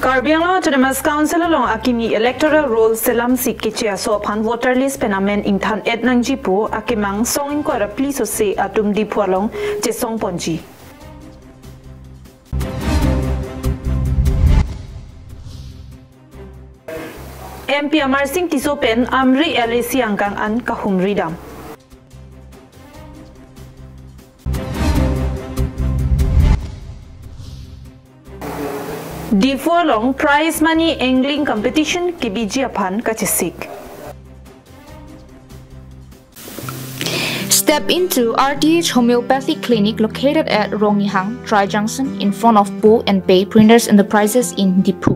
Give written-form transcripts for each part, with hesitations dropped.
Karbi Anglong Autonomous Council along akimi electoral roll selam sikkiche so phan voter list penamen inthan etnang jipu akimang songin ko rapli so se atum di phualong che song ponji MP Amar Singh tisopen amri LAC angkang an kahumri dam di phualong prize money angling competition kibiji aphan kachisik. Step into RTH Homeopathic Clinic located at Rongyhang, Tri Junction in front of Bo and Pay Printers Enterprises in Dipu.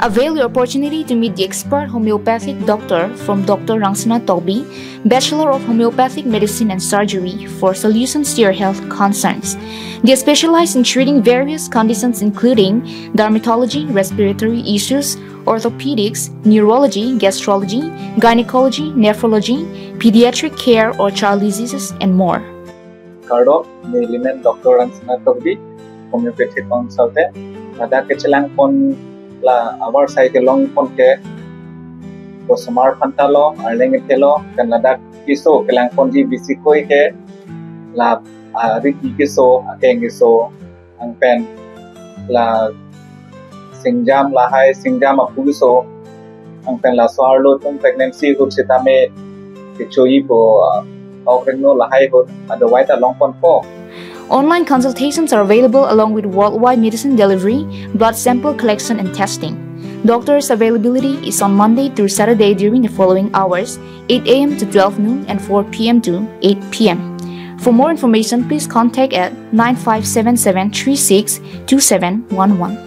Avail your opportunity to meet the expert homeopathic doctor from Dr. Rangsana Tobi, Bachelor of Homeopathic Medicine and Surgery, for solutions to your health concerns. They specialize in treating various conditions including dermatology, respiratory issues, orthopedics, neurology, gastrology, gynecology, nephrology, pediatric care or child diseases, and more. Kardo, Miliman Dr. Rangsana Tobi, homeopathic consultant. Ada kecelang pon la our side long ponke ko samar phantalo arleng telo kanada kiso kelang ponji bisikoi ke la riki kiso akeng kiso ang pen la singjam la hai singjam apugiso ang pen la swarlo tum pregnancy ko sitame kichoi po ogregno la hai ko otherwise ta long pon ko. Online consultations are available along with worldwide medicine delivery, blood sample collection and testing. Doctor's availability is on Monday through Saturday during the following hours, 8 a.m. to 12 noon and 4 p.m. to 8 p.m. For more information, please contact at 9577362711.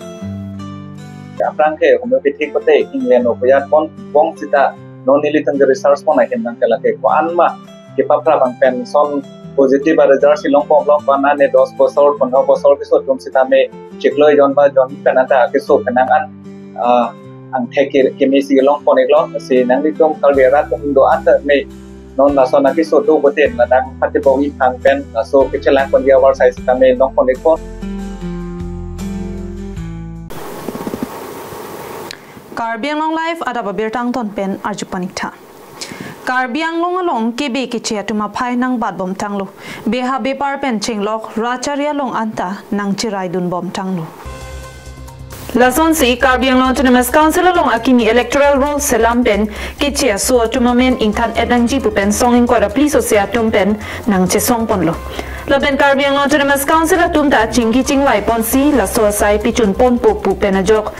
Aprangke homeopathic kote England opayat pon bong sita non nilitang research pon akin nang kalake ko anma ke papra bang pen son positive result silong pom long pana ne 10 bosor 15 bosor ke so tum sitame chekloi jon ba jon kanata ke so kanangan ang theke kemisi long pon eklo se nang litom kalbera tum do ata me non la sona ke so do boten la dang pati bongi thang pen la so ke chelang pon dia war sai sitame long pon eklo. KarbiAnglongLIVE ada babirtang ton pen arjupanikta Karbi Anglong kebe kiche atuma phai nang bat bom tanglo beha bepar pen chenglok racharya long anta nang chirai dun bom tanglo Lason si Karbi Anglong Autonomous Council long akimi electoral roll selam pen kiche so atuma men inthan edangji pu pen songin ko rapli so se atum pen nang che song ponlo Laben Karbi Anglong Autonomous Council atum ta chingki chingwai pon si la so sai pichun pon pu pen ajok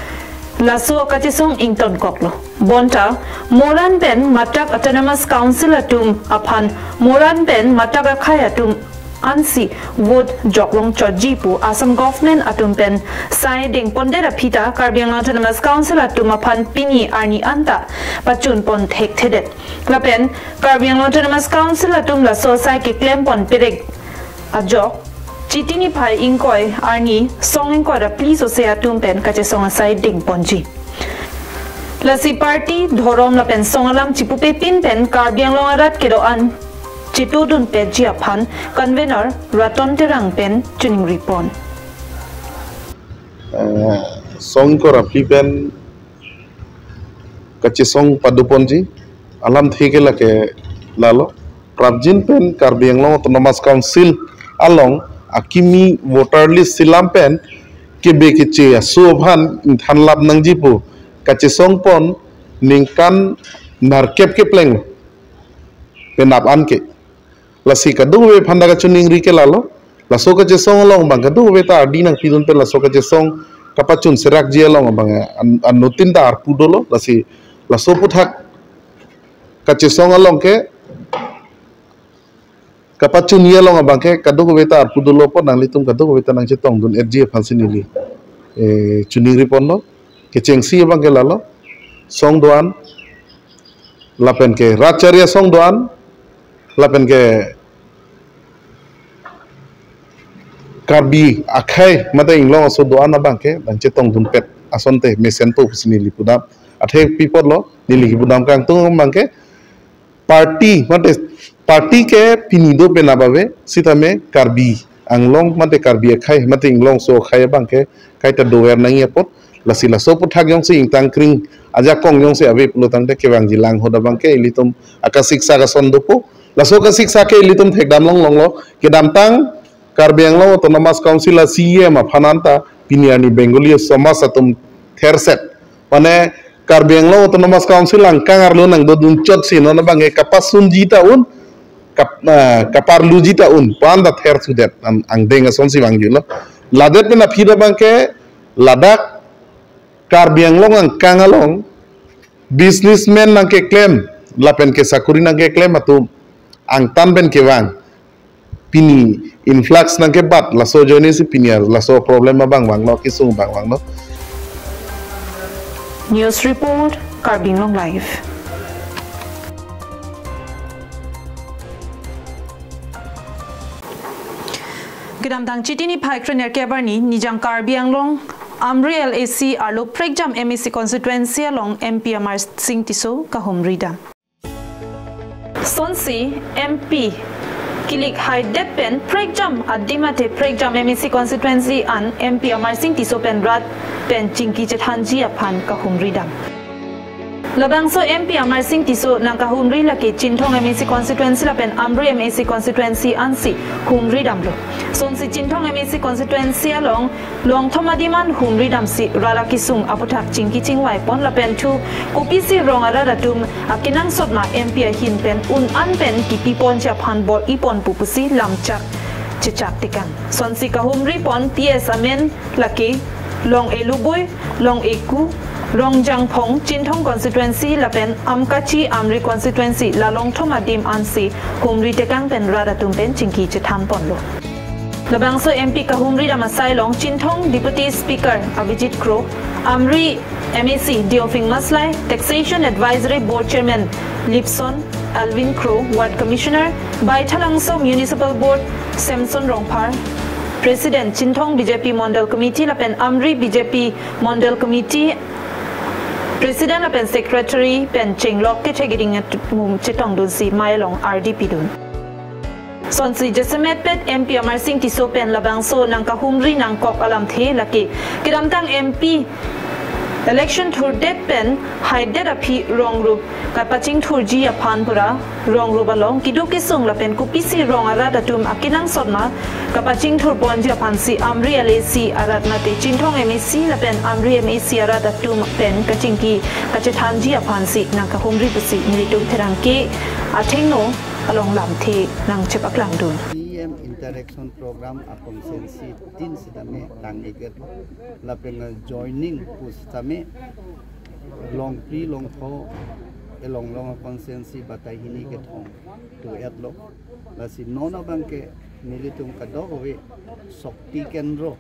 Laso kachisong ington koklo. Bonta, Moran Ben Matak Autonomous Council atum upon Moran Ben Matak Akai atum Ansi Wood Joklong Chojipu Assam Government atum pen Siding Pondera Pita Karbi Anglong Autonomous Council atum upon Pini Arni Anta Pachun Pon Hektedet. Lapen Karbi Anglong Autonomous Council atum Laso Sai Kiklem Pon Pirek Ajok Chitini phai ingkoi arni songin ko rapli so se atum pen kache song asai ding ponji lasi party dhorom la pen songalam chipupe pin pen Karbi Anglong arat kedo an chitudun pe jiaphan convener raton terang pen tuning repon song ko rapli pen kache song paduponji alam theke lake lalo prabjin pen Karbi Anglong Autonomous Council along akimi voter list silam pen kebe kiche sobhan thanlap nangjipu kache songpon ningkan narkep ke pleng penap anke lasi kadu we phanda ka chuning ri ke lalo laso kache song long bang kadu we ta adi nang pidun pe laso kache song kapachun serak je long bang anutin da arpudolo lasi laso puthak kache song long ke kapachun ye long abangke kadu ko beta arpudulo po nang litum kadu ko beta nang chetong dun FG fansinili chuning ripon lo ke chengsi abangke lalo song doan lapen ke racharya song doan lapen ke Karbi akhai mata inglong so doan abangke nang chetong dun pet asonte mesento fansinili pudam athe people lo nili pudam kang tung abangke party mate party ke pinido penababe sitame Karbi Anglong mate Karbi akhai mate inglong so khaya bangke kaita doer nangi apot lasi laso puthak yong si ingtang kring aja kong yong si abe pelutang te kewang jilang hoda bangke ilitum akasiksa ka sondopo laso ka siksa ke ilitum thekdam long long lo kedam tang Karbi Anglong Autonomous Council la CM phananta piniani Bengali Samas atum therset pane Karbi Anglong Autonomous Council ang kangarlo nang dodun chot sino na bange kapasun jita un kaparlu jita un panda ther sudet ang denga sonsi bangjilo ladet pena phida bangke ladak Karbi Anglong ang kangalong businessman nang ke claim lapen ke sakuri nang ke claim atum ang tanben ke wang pini influx nang ke bat laso joni si piniar laso problema bang lo kisung bang lo. News report KarbiAnglongLIVE. Gidamdang chitini paikrener kebarni nijang Karbi Anglong Amri LAC arlo pregjam MEC constituency along MPMR Singtiso kahumrida. Sonsi MP Kilik High Depen Pregjam Adimate Pregjam MEC constituency an MPMR Singtiso penrat pen chingki chethanji aphan kahumridam. Labangso MPMR Singtiso nang kahumri laki Chintong MEC constituency la pen Amri MEC constituency ansi humridam lo. Sonsi Chintong MEC constituency along long thomadiman humridam si ralakisung aputhak chingki chingwai pon la pen thu kopisi rongara datum akinang sotma MP hin pen un an pen kipi pon chaphan bor ipon pupusi lamchak chichak tikang. Sonsi kahumri pon PS amen laki long eluboy long eku Rongjang Pong Chintong constituency lapen Amkachi Amri constituency la long thomadim ansi humri tekang pen radatum pen chingki chethan ponlo. Labangso MP kahumri ramasai long Chintong Deputy Speaker Abhijit Crow Amri MEC Diofing Maslai Taxation Advisory Board Chairman Lipson Alvin Crow Ward Commissioner Baithalangso Municipal Board Samson Rongpar President Chintong BJP Mondal Committee lapen Amri BJP Mondal Committee President lapen Secretary pen Chinglok ke chegiding mum chetong dun si Mailong RDP dun. Sonsi Jesemet pet MPMR Singtiso pen labangso nang kahumri nang kok alam the laki kidamtang MP election thur det pen haidet api rong rup kapaching thurji aphan pura rong rup along kiduki sung lapen kupisi rong ara datum akinang sotma kapaching thur ponji aphan si Amri LAC aratnate Chintong MEC lapen Amri MEC ara datum pen kachingki kachethanji aphan si nang kahumri pusi militum therangke athengno along lamthe nang chepaklang dun interaction program akong sensi tin sidame tangiget lapenga joining pustame long pre long tho elong long consensi batai hini ke thong to etlo lasi nona bangke militum kadowe shakti kendro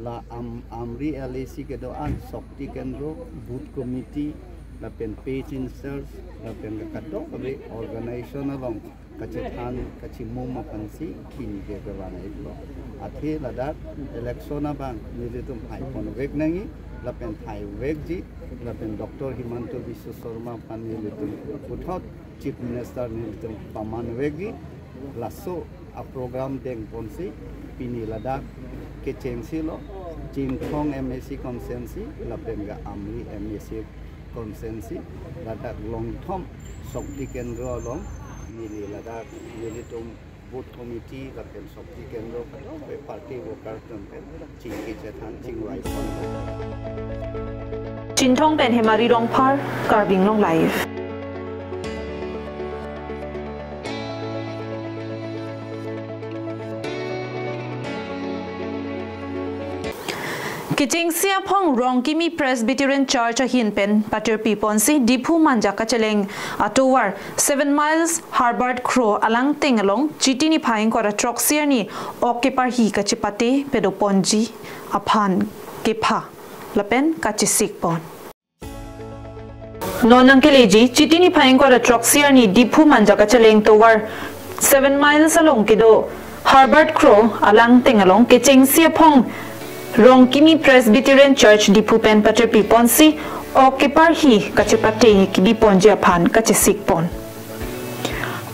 la amri LAC ke doan shakti kendro booth committee lapen page insert lapen kadowe organization along kacethan kacimum mapansi kini ke bewana itu athe ladak election abang militum hai pon wek nangi lapen thai wek ji lapen Dr. Himanto Biswa Sharma pan militum puthot chief minister militum paman wek ji lasso a program deng ponsi pini ladak ke chengsi lo Chintong MEC consensi lapen ga Amri MEC consensi ladak long thom shakti kendro long Mili ladak militum board committee lapen shakti kendro pe party worker tempen chingki chethan chingwai pon Chintong pen hemari rongpar KarbiAnglongLIVE. Kiching siya pong rong kimi Presbyterian Church a hinpen pater piponsi dipu manja kacheleng atowar 7 miles Harvard Crow alang tingalong chitini phaing kora troxier ni okepar hi kachipate pedoponji aphan kepa lapen kachisik pon nonang keleji chitini phaing kora troxier ni dipu manja kacheleng towar 7 miles along kido Harvard Crow alang tingalong kiching siya pong Rong kimi Presbyterian Church dipu pen pater piponsi okepar hi kachipate kibi ponji aphan kachisik pon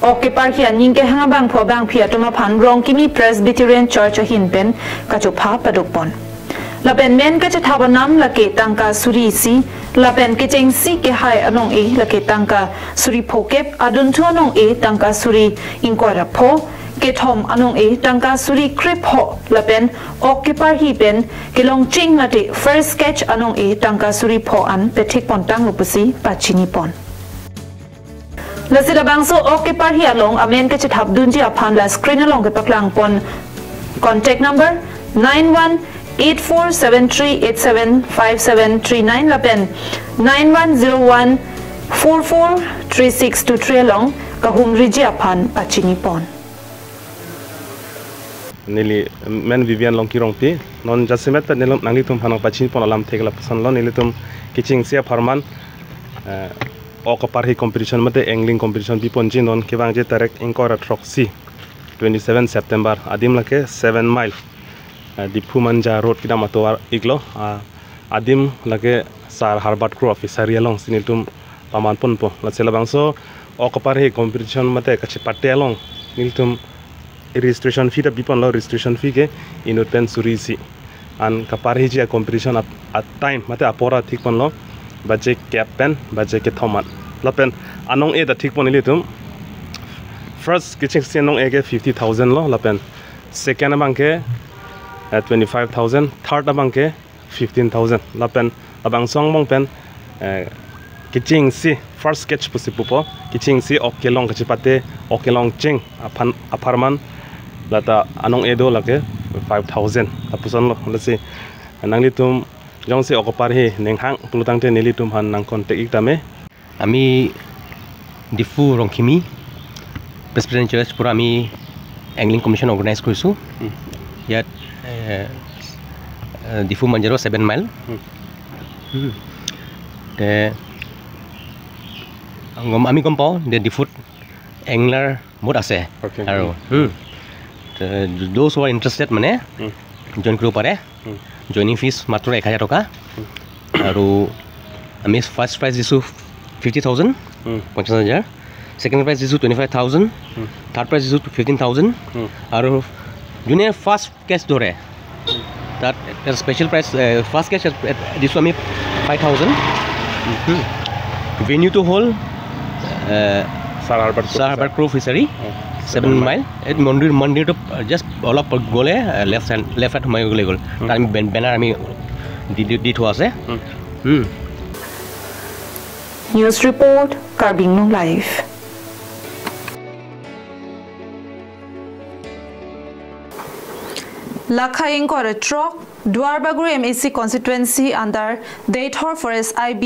okepar hi aningke hangabang phobang phia tuma phan rong kimi Presbyterian Church a hinpen kachopha padopon lapen men ka chathaba nam lake tangka suri si lapen ke cheng si ke hai anong e lake tangka suri phokep adun thu anong e tangka suri inkora pho ke thom anong e tangka suri krip ho lapen occupar hi pen ke long ching mate first sketch anong e tangka suri pho an petik pon tang lupusi pachini pon lasida bangso occupar hi along amen ke chathab dunji aphan la screen along ke paklang pon contact number 918473875739 lapen 9101443623 along kahum riji aphan pachini pon nili men Vivian long kirong pi non jasimet pe nilum nangli tum phanang pachini pon alam thekla pasan lo nili tum kiching sia farman okapar hi competition mate angling competition pi ponji non kewang je tarek inkora troxy 27 September adim lake 7 mile Dipu Manja road kita matowar iglo adim lake sar Harvard crew officer yalong sinitum paman pon po la sela bangso okapar hi competition mate kachi patte along niltum registration fee da bipon lo registration fee ke inut pen surisi an kapar hi ji competition at time mate apora thik pon lo baje cap pen baje ke thoman la pen anong e da thik pon litum first kitchen senong e ke 50000 lo la pen second amang ke 25,000 third amang ke 15,000 la pen abang song mong pen kitching si first sketch pusi pupo kitching si okelong kachipate okelong ching aparman lata anong edo lake 5,000 apuson lo lasi nangli tum jong si okopar hi nenghang pulutang te nili tum han nang contact iktame ami difu rongkimi president church pura ami angling commission organize kurisu yat difu manjaro 7 mile te আমি গম পাওঁ যে ডিফুত এংলাৰ বহুত আছে আৰু those who are interested মানে জইন কৰিব পাৰে জইনিং ফিজ মাত্ৰ 1000 টকা আৰু আমি ফাৰ্ষ্ট প্ৰাইজ দিছোঁ 50,000 50,000 সেকেন্ড প্ৰাইজ দিছোঁ 25,000 থাৰ্ড প্ৰাইজ দিছোঁ 15,000 আৰু যোনে ফাৰ্ষ্ট কেচ ধৰে তাত স্পেচিয়েল প্ৰাইজ ফাৰ্ষ্ট কেচ দিছোঁ আমি 5,000 ভেনিউটো হ'ল Sar Harvard Crew Fishery 7 mile et mandir to just olop gole left at my gole time banner ami di to ase News report KarbiAnglongLIVE Lakhaing kore truck Dwarbaguri MAC constituency under Daithor Forest IB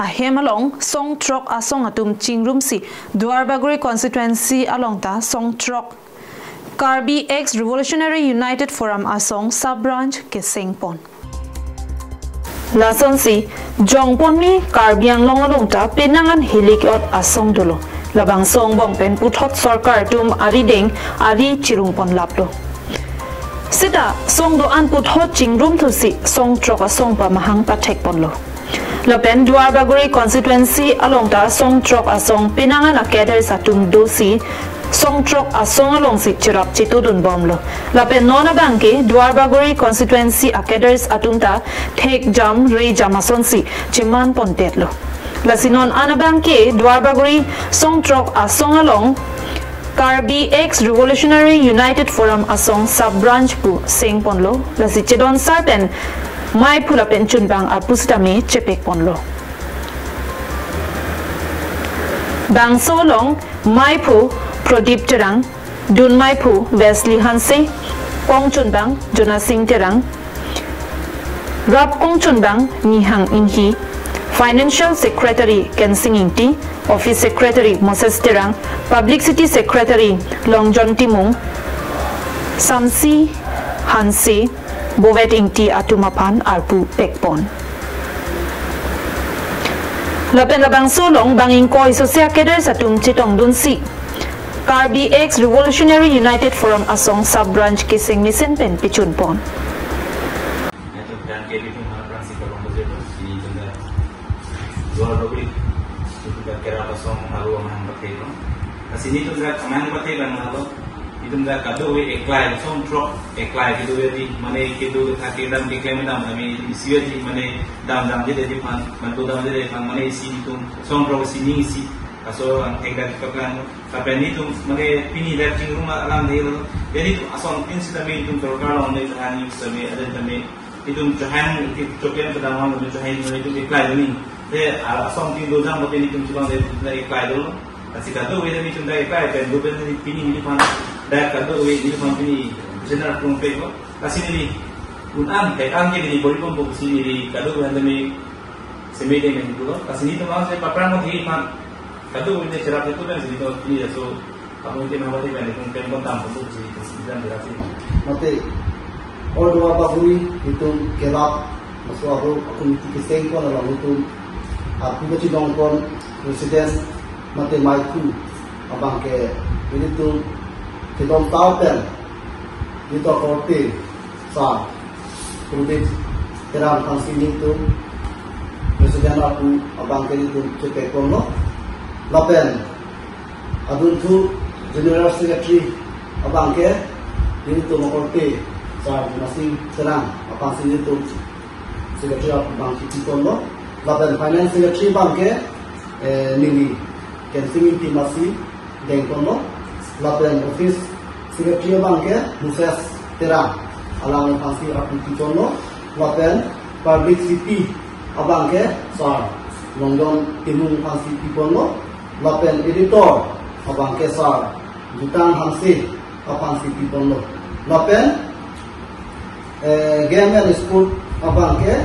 a hemalong song truck asong atum chingrum si Dwarbaguri constituency along ta song truck Karbi X Revolutionary United Forum asong sub branch ke Sengpon Lason si Jongpon mi KarbiAnglong along ta pinangan helikot asong dolo labang song bong pen puthot sarkar tum ari deng ari chirungpon laplo Sita song do an put hot chingrum to si song truck a song pa mahang patek ponlo. Lapen Dwarbaguri constituency along ta song truck a song pinangan a keder sa tum dosi song truck a song along si chirap chitudun bomlo. Lapen nona banke Dwarbaguri constituency a keders atum ta take jam re jamason si chiman pontetlo. Lasinon anabanke Dwarbaguri song truck a song along Karbi X Revolutionary United Forum asong sub branch pu Sengponlo lasi chedon sarpen mai phula pen chunbang a pustame chepek ponlo bang solong mai phu Prodip terang dun mai phu Wesley Hanse kong chunbang Jona Singh terang rap kong chunbang Nihang Inhi Financial Secretary Ken Singh Ti Office Secretary Moses Terang, Publicity Secretary Long John Timung, Samsi Hanse, Bovet Ingti Atumapan Arpu Pekpon. Lapen labang solong banging koi sosya keder satum chitong dunsi. Karbi X Revolutionary United Forum asong sub branch kising misen pen pichun pon. Kira pasong haru mang batay no. Kasi dito sa mang batay lang halo itu dah kado eklai som drop eklai itu jadi mana itu thake dam eklai mana kami isi jadi mana dam jadi pan bantu dam jadi pan mana isi itu som drop sini isi kaso ang eklai kapan kapan itu mana pini left rumah alam dia jadi itu asal pin sudah itu terkala orang itu hanya sudah ada tapi itu jahan itu cokian pertama itu jahan itu eklai ini dia asal pin dua jam tapi itu cuma dia eklai dulu kasih kado ini itu dah eklai dan dua belas pini ini pan dah kado ini pan pini general pengpek kasih ini unan pekan ke ini boleh pun kasih ini kado yang demi semedi yang itu kasih ini tu maksud saya paparan mau hidup pan kado ini cerita itu kan jadi ini so kamu mungkin apa sih kan pengpek pun tampil tu jadi dan berarti nanti orang tua bahui itu kerap masuk aku mesti keseng pun dalam itu aku kecil dongkon presiden nanti maiku abang ke ini tu kita tahu kan itu korte sah kemudian kerana fungsi itu presiden aku abang ke itu cepat kono lapen adun tu general secretary abang ke ini tu korte sah masih serang abang sini tu secretary abang itu kono lapen finance secretary abang ke nili Kensingin masih dengkono, lapen office secretary bangke Muses Terang, alang pasti aplikasi kono, lapen public city abangke sar, longjon timung pasti kono, lapen editor abangke sar, jutang hansi abang city kono, lapen game and sport abangke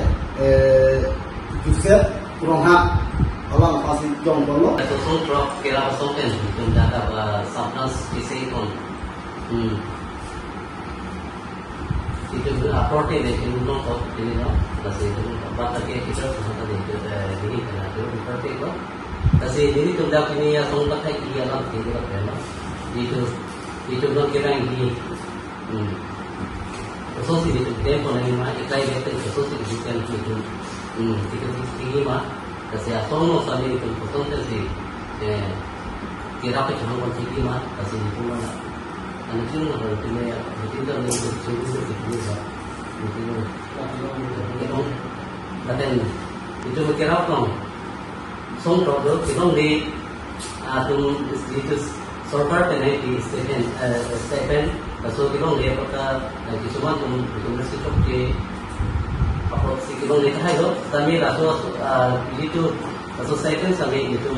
Joseph Rongha. Alang pasti jom kono. Itu drop kira soken itu data substance isi kon. Itu aporte de itu no top ini no. Kasi itu bata ke kita sudah ini kena itu aporte ko. Kasi ini tu dah kini ya song tak kiri alam kiri lah. Itu no kira ini. Sosial itu tempo lagi mah kita itu sosial itu kan itu. Itu tinggi mah. Kasi asono sa amin itong putonte si kira pa siya hanggang sige man kasi hindi ko na ano siya na kung tinaya bitinda na yung siguro ito sa ito natin ito magkira ko song product itong di atong dito sorbar na di Stephen so itong di pagka nagkisuman itong resito ke apa sih kita lihat itu, kami rasa itu society kami itu,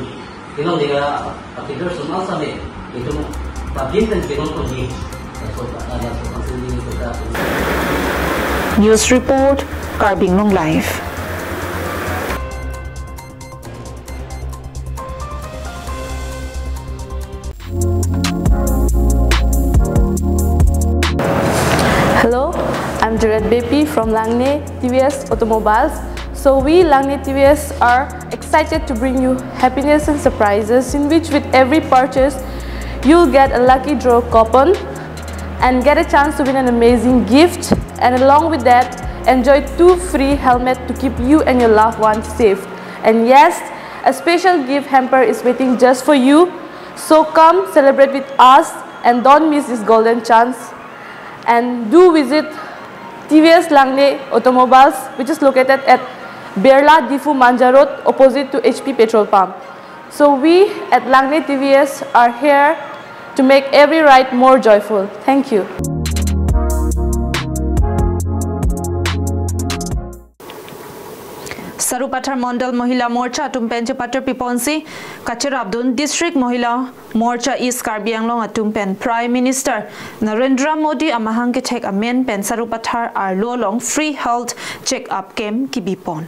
kita lihat akibat semua kami itu, tapi kan kita pergi, ada sesuatu yang kita. News report, KarbiAnglongLIVE. Hello, I'm Jared Bepi from Langne TVS Automobiles. So we, Langne TVS, are excited to bring you happiness and surprises in which with every purchase, you'll get a lucky draw coupon and get a chance to win an amazing gift. And along with that, enjoy 2 free helmets to keep you and your loved ones safe. And yes, a special gift hamper is waiting just for you. So come celebrate with us and don't miss this golden chance. And do visit TVS Langne Automobiles, which is located at Berla Difu Manja Road, opposite to HP Petrol Pump. So we at Langne TVS are here to make every ride more joyful. Thank you. Sarupathar Mondal Mohila Morcha Tumpen Chapatar Piponsi Kachirabdun District Mohila Morcha East KarbiAnglong Atumpen Prime Minister Narendra Modi Amahangke check amen pen Sarupathar Arlolong free health check up kem kibipon.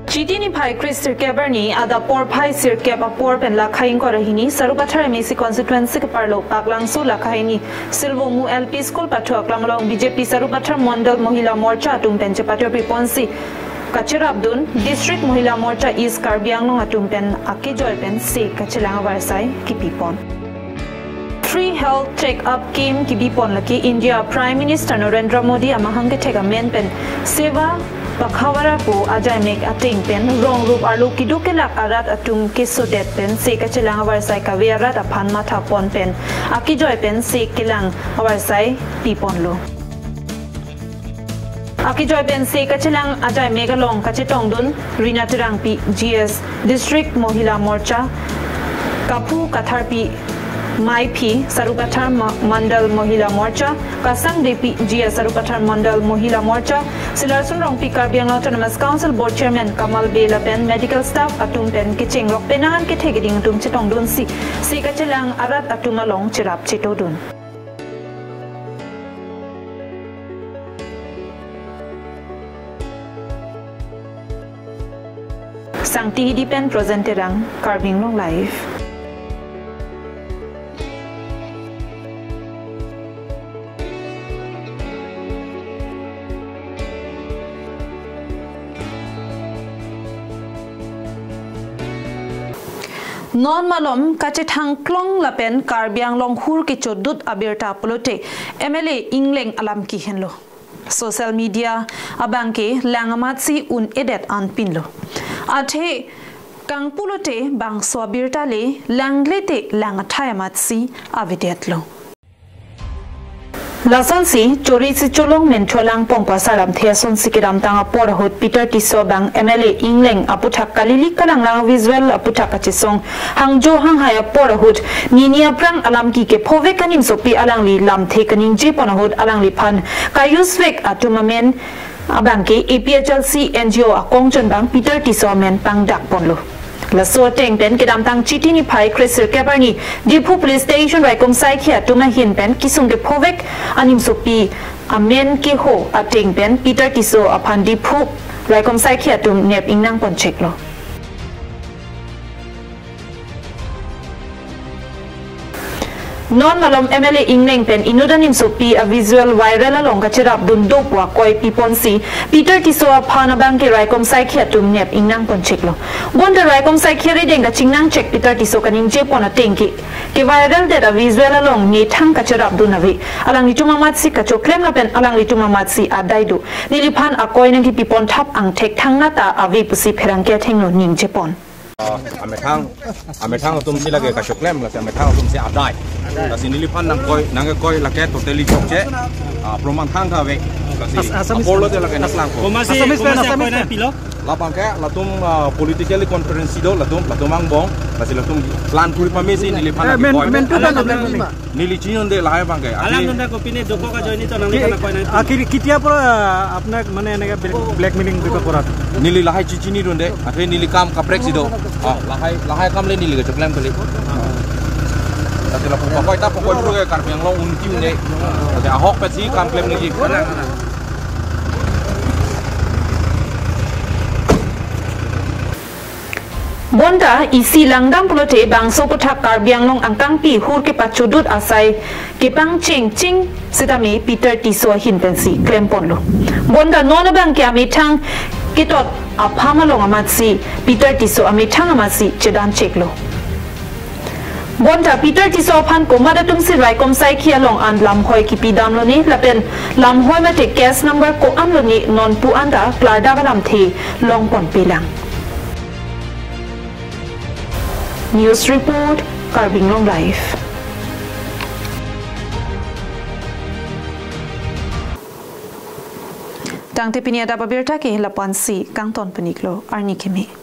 Chitini Pai Chris Sirkeberni Ada Por Pai Sirkeb Apor Pen Lakhain Korahini Sarupathar Mesi constituency Parlo Paklangsu Lakhaini Silvomu LP School Patuak Langlong BJP Sarupathar Mondal Mohila Morcha Tumpen Chapatar Piponsi Kachirabdun District Mohila Morcha East KarbiAnglong Atumpen Ake Joypen Se Kachilang Varsai Kipipon. Free health check-up scheme Kibipon Laki India Prime Minister Narendra Modi Amahangke Tega Menpen Seva pakhawara po ajay mek ating pen rong rup arlu kidukelak arat atum kisodet pen se kachilang awarsai kawiarat aphan matha pon pen akijoy pen se kilang awarsai piponlo akijoy pen se kachilang ajay megalong kachitong dun rinatirang pi GS District Mohila Morcha kapu katharpi Maipi Sarukathar Mandal Mohila Morcha Kasang DP GS Sarukathar Mandal Mohila Morcha Silarsun Rongpi KarbiAnglong Autonomous Council Board Chairman Kamal Bela Pen Medical Staff Atum Pen Kiching Lok Penangan Kitegeding Tum Chitong Dun Si Kachilang Arat Atum Along Chirap Chitodun Sang Tihidi Pen Presenterang KarbiAnglongLIVE non malom kachithang klong lapen KarbiAnglong hur ki chodut abirta polote MLA Ingleng alam ki henlo social media abangke langamatsi un edet an pinlo athe kang pulote bang so abirta le langlete langathaya matsi avidetlo Lason si chori si cholong men cholang pong pasaram theason sikiram tanga porahut Peter Tiso bang MLA Ingleng aputhak kalili kalang lang visual aputhak achisong hangjo hanghaya porahut ninia prang alam ki ke phove kanim sopi alang li lam the kaning je ponahut alang li phan kayuswek atumamen abangke APHLC NGO akongchon bang Peter Tiso men pang dak ponlo Laso teng pen kedam tang chiti ni pai Chris Kebarni Dipu Police Station Raikom Sai Khia tuma hin pen kisung ke phovek anim sopi amen ke ho ateng pen Peter Tiso aphan Dipu Raikom Sai Khia tum nep ingnang pon check lo Non malom MLA Ingleng pen inudanim sopi a visual viral along kachirap dun dopwa koi piponsi Peter Tiso apana bangke Raikom Sai Khia tum nep ingnang pon check lo Bonda Raikom Sai Khia redeng ka chingnang check Peter Tiso kaning je pon atengki ke viral de a visual along ni thang kachirap dun avi alang lituma matsi kacho claim la pen alang lituma matsi adaidu niliphan akoi nang ki pipon thap ang thek thang na ta avi pusi pherang ke thengno ning je pon Ametang tum sila ke kasyuklem la ametang tum si adai la sinilipan nang koi la ke totally chokje proman thang ka ve apolo de la ke naslang ko asam na pilo la bang ke la tum politically conference do la tum ang bong la sila tum plan puri pamesi nilipan koi nili chinon de la bang ke alam nda ko pine doko ka joini to nang kana koi na akiri kitia pro apna mane ene blackmailing diko korat nili lahai chichini donde athe nili kam ka prexido lahai kam le nili ke claim kali tapi la pokoi ta pokoi pro ke KarbiAnglong untiu ne ate ahok pe si kam claim ni kana Bonda isi langdam pulote bang soputhak KarbiAnglong angkang pi hur ke pachudut asai ke pang ching ching sidami Peter Tiso hin pensi claim ponlo Bonda nona bang ke amitang kitot aphamalong amatsi Peter Tiso amitang amatsi chedan cheklo Bonda Peter Tiso phan komada tumsi Raikom Sai Khia long an lamhoi ki pidam lo ni lapen lamhoi mate case number ko am lo ni non pu anda klarda balam the long pon pilang News Report KarbiAnglongLIVE Tang te pinia da babirta ke lapan si kang ton peniklo arni kemi